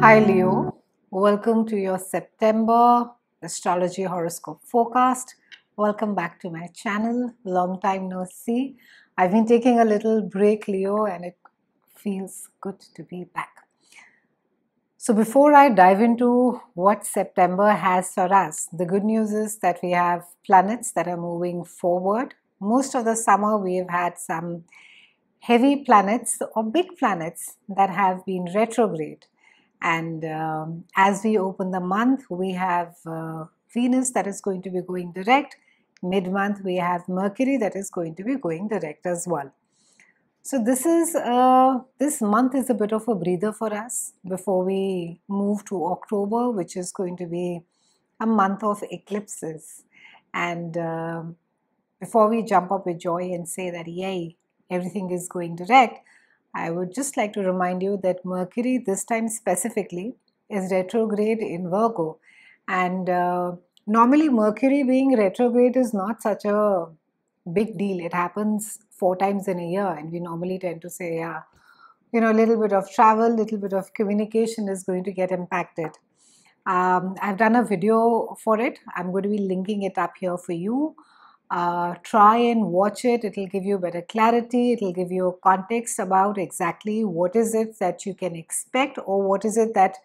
Hi Leo, welcome to your September Astrology Horoscope forecast. Welcome back to my channel. Long time no see. I've been taking a little break, Leo, and it feels good to be back. So before I dive into what September has for us, the good news is that we have planets that are moving forward. Most of the summer we've had some heavy planets or big planets that have been retrograde. And as we open the month, we have Venus that is going to be going direct. Mid-month, we have Mercury that is going to be going direct as well. So this month is a bit of a breather for us before we move to October, which is going to be a month of eclipses. And before we jump up with joy and say that, yay, everything is going direct, I would just like to remind you that Mercury, this time specifically, is retrograde in Virgo. And normally Mercury being retrograde is not such a big deal. It happens 4 times in a year, and we normally tend to say, yeah, a little bit of travel, little bit of communication is going to get impacted. I've done a video for it. I'm going to be linking it up here for you. Try and watch it. It'll give you better clarity. It'll give you a context about exactly what is it that you can expect or what is it that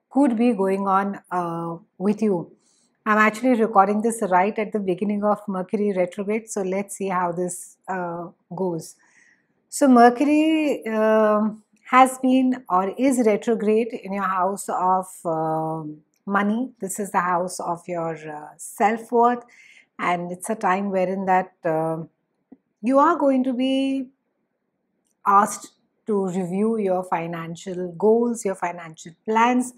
could be going on with you. I'm actually recording this right at the beginning of Mercury retrograde, so let's see how this goes. So Mercury has been or is retrograde in your house of money. This is the house of your self-worth, and it's a time wherein that you are going to be asked to review your financial goals, your financial plans,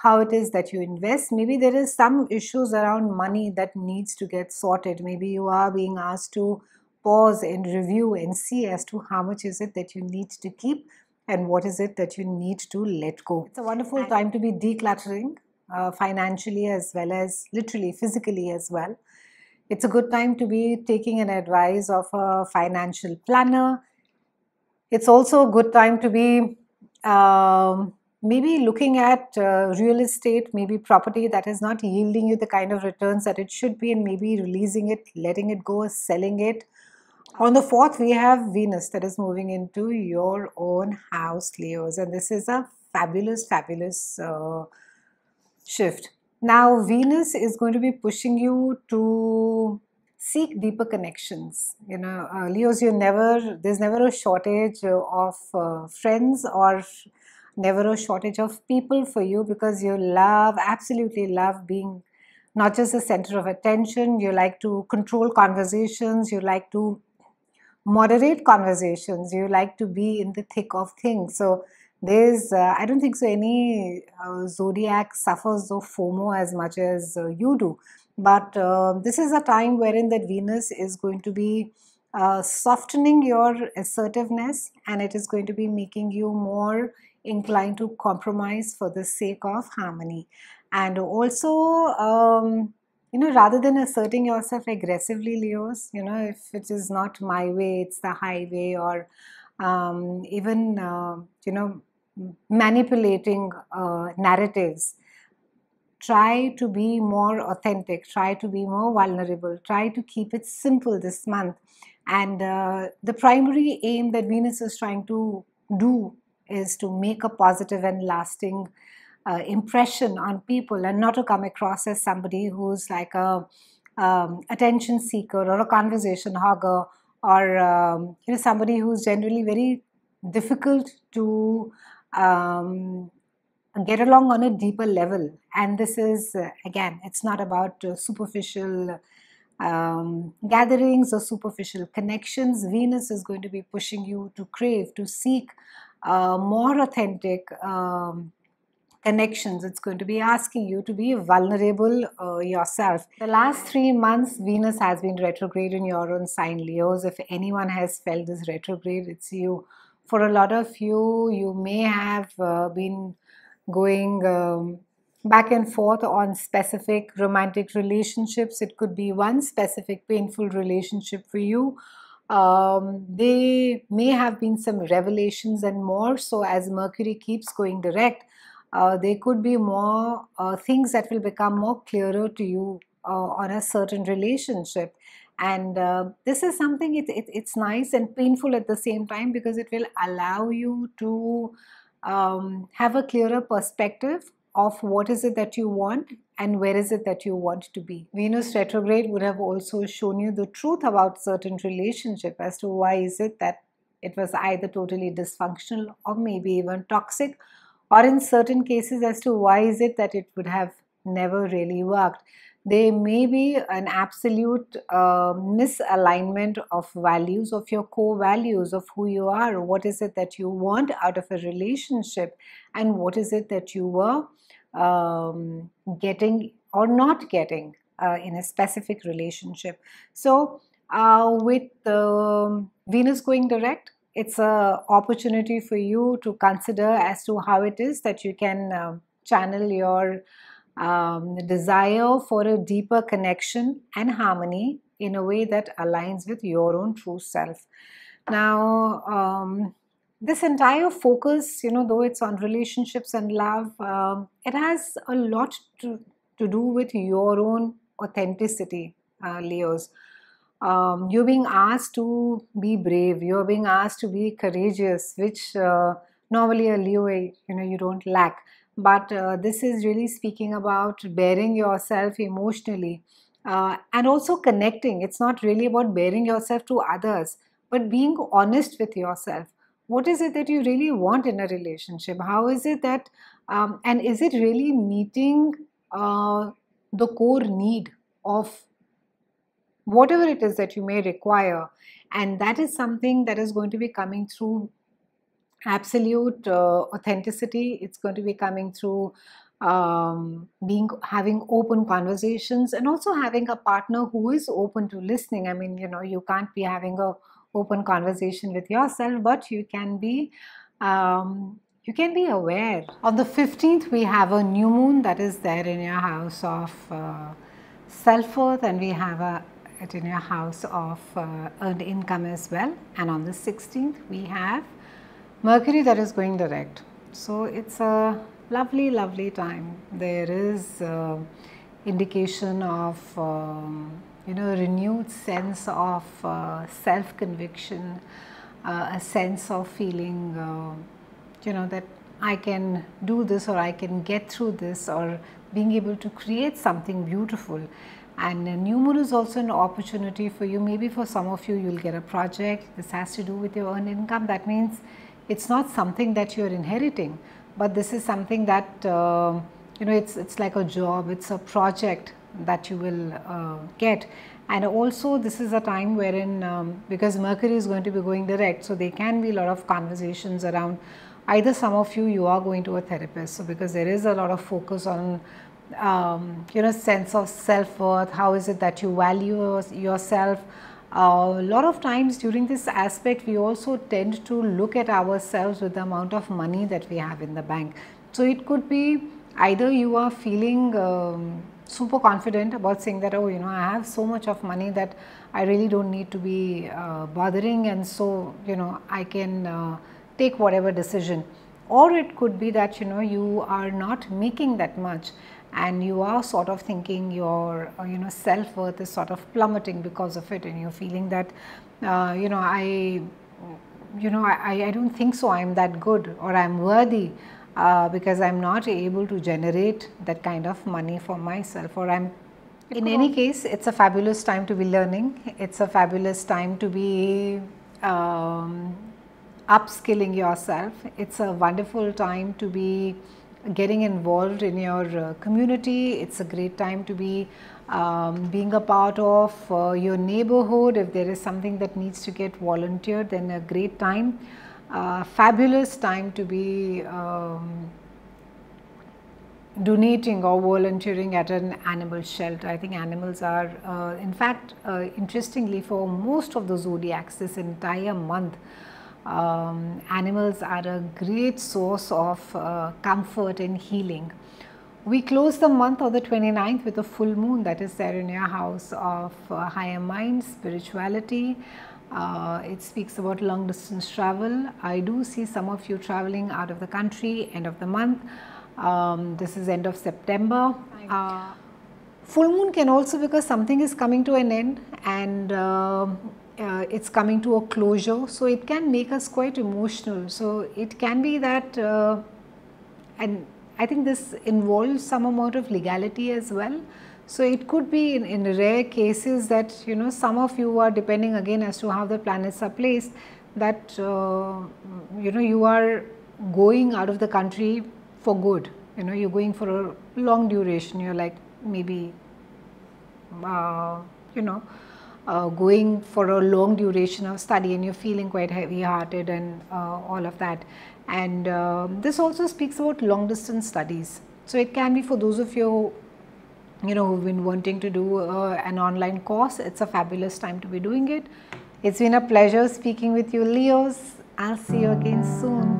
how it is that you invest. Maybe there is some issues around money that needs to get sorted. Maybe you are being asked to pause and review and see as to how much is it that you need to keep and what is it that you need to let go. It's a wonderful time to be decluttering financially as well as literally physically as well. It's a good time to be taking an advice of a financial planner. It's also a good time to be maybe looking at real estate, maybe property that is not yielding you the kind of returns that it should be, and maybe releasing it, letting it go, selling it. On the 4th, we have Venus that is moving into your own house, Leos, and this is a fabulous, fabulous shift. Now, Venus is going to be pushing you to seek deeper connections. Leos, there's never a shortage of friends or never a shortage of people for you, because you absolutely love being not just the center of attention. You like to control conversations. You like to moderate conversations. You like to be in the thick of things. So there's, I don't think so any zodiac suffers of FOMO as much as you do. But this is a time wherein that Venus is going to be softening your assertiveness, and it is going to be making you more inclined to compromise for the sake of harmony. And also, rather than asserting yourself aggressively, Leos, if it is not my way, it's the highway, or even, manipulating narratives. Try to be more authentic, try to be more vulnerable, try to keep it simple this month. And the primary aim that Venus is trying to do is to make a positive and lasting impression on people, and not to come across as somebody who's like a attention seeker or a conversation hogger, or somebody who's generally very difficult to get along on a deeper level. And this is again, it's not about superficial gatherings or superficial connections. Venus is going to be pushing you to crave, to seek more authentic connections. It's going to be asking you to be vulnerable yourself. The last 3 months, Venus has been retrograde in your own sign, Leos. If anyone has felt this retrograde, it's you. For a lot of you, you may have been going back and forth on specific romantic relationships. It could be one specific painful relationship for you. They may have been some revelations and more. So as Mercury keeps going direct, there could be more things that will become more clearer to you on a certain relationship. And this is something, it's nice and painful at the same time, because it will allow you to have a clearer perspective of what is it that you want and where is it that you want to be. Venus retrograde would have also shown you the truth about certain relationship as to why is it that it was either totally dysfunctional or maybe even toxic, or in certain cases as to why is it that it would have never really worked. There may be an absolute misalignment of values, of your core values, of who you are. What is it that you want out of a relationship, and what is it that you were getting or not getting in a specific relationship. So with Venus going direct, it's an opportunity for you to consider as to how it is that you can channel your desire for a deeper connection and harmony in a way that aligns with your own true self. Now, this entire focus, though it's on relationships and love, it has a lot to do with your own authenticity, Leos. You're being asked to be brave, you're being asked to be courageous, which normally a Leo, you don't lack. But this is really speaking about bearing yourself emotionally and also connecting. It's not really about bearing yourself to others, but being honest with yourself. What is it that you really want in a relationship? How is it that, and is it really meeting the core need of whatever it is that you may require? And that is something that is going to be coming through absolute authenticity. It's going to be coming through having open conversations, and also having a partner who is open to listening. I mean, you can't be having a open conversation with yourself, but you can be aware. On the 15th, we have a new moon that is there in your house of self-worth, and we have it in your house of earned income as well. And on the 16th, we have Mercury that is going direct. So it's a lovely, lovely time. There is indication of renewed sense of self-conviction, a sense of feeling that I can do this, or I can get through this, or being able to create something beautiful. And new moon is also an opportunity for you. Maybe for some of you, you'll get a project. This has to do with your earned income. That means it's not something that you're inheriting, but this is something that it's like a job. It's a project that you will get. And also this is a time wherein because Mercury is going to be going direct, so there can be a lot of conversations around either some of you are going to a therapist. So because there is a lot of focus on sense of self-worth, how is it that you value yourself. A lot of times during this aspect, we also tend to look at ourselves with the amount of money that we have in the bank. So it could be either you are feeling super confident about saying that, oh, I have so much of money that I really don't need to be bothering, and so I can take whatever decision. Or it could be that you are not making that much, and you are sort of thinking your self-worth is sort of plummeting because of it, and you're feeling that I don't think so, I'm that good, or I'm worthy because I'm not able to generate that kind of money for myself, or I'm in any case. It's a fabulous time to be learning. It's a fabulous time to be upskilling yourself. It's a wonderful time to be getting involved in your community. It's a great time to be being a part of your neighborhood. If there is something that needs to get volunteered, then a great time. Fabulous time to be donating or volunteering at an animal shelter. I think animals are in fact interestingly, for most of the zodiacs this entire month, animals are a great source of comfort and healing. We close the month of the 29th with a full moon that is there in your house of higher mind, spirituality. It speaks about long distance travel. I do see some of you traveling out of the country end of the month. This is end of September. Full moon can also, because something is coming to an end and it's coming to a closure, so it can make us quite emotional. So it can be that, and I think this involves some amount of legality as well. So it could be in rare cases that, some of you are, depending again as to how the planets are placed, that you are going out of the country for good. You're going for a long duration. You're like maybe going for a long duration of study, and you're feeling quite heavy hearted and all of that. And this also speaks about long distance studies. So it can be for those of you who've been wanting to do an online course. It's a fabulous time to be doing it. It's been a pleasure speaking with you, Leos. I'll see you again soon.